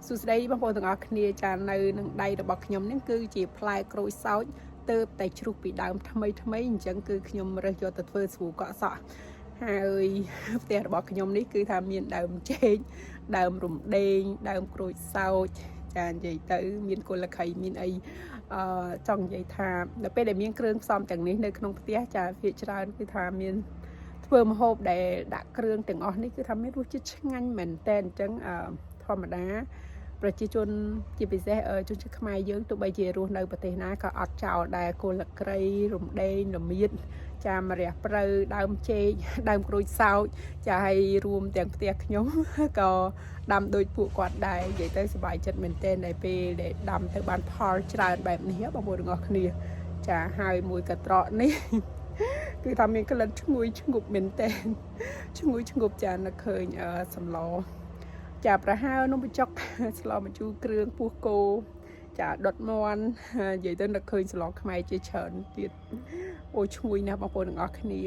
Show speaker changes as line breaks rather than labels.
សួស្តីបងប្អូនទាំងអស់គ្នាចានៅនឹងដៃរបស់ខ្ញុំនេះគឺជាផ្លែក្រូចសើចទៅតែជ្រុះពីដើមថ្មីអញ្ចឹងគឺខ្ញុំរើសយកទៅធ្វើស្រួកក់សក់ហើយផ្ទះរបស់ខ្ញុំនេះគឺថាមានដើមចេកដើមរំដេងដើមក្រូចសើចចានិយាយទៅមានគុលខីមានអីចង់និយាយថាដល់ពេលដែលមានគ្រឿងផ្សំទាំងនេះនៅក្នុងផ្ទះចាភាគច្រើនគឺថាមានធ្វើម្ហូបដែលដាក់គ្រឿងទាំងអស់នេះគឺថាមានរសជាតិឆ្ងាញ់មែនតើអញ្ចឹងធម្មតាប្រជាជនជាពិសេសជនជាតិខ្មែរយើងទោះបីជារស់នៅប្រទេសណាក៏អត់ចោលដែរគល់ក្រីរំដេងល្មៀតចាម្រះព្រៅដើមចេកដើមក្រូចសើចចាឲ្យរួមទាំងផ្ទះខ្ញុំក៏ដាំដូចពួកគាត់ដែរនិយាយទៅសប្បាយចិត្តមែនទែនដែលពេលដែលដាំទៅបានផលច្រើនបែបនេះបងប្អូនទាំងអស់គ្នាចាហើយមួយកត្រកនេះគឺថាមានក្លិនឈ្ងុយឈ្ងប់មែនទែនឈ្ងុយឈ្ងប់ចានឹកឃើញសម្លចាប្រហើនំបញ្ចុកស្លម្ជូរគ្រឿងពោះគោចាដុតមាន់និយាយទៅនឹកឃើញស្លខ្មែរជាច្រើនទៀតអូឈ្ងុយណាស់បងប្អូនទាំងអស់គ្នា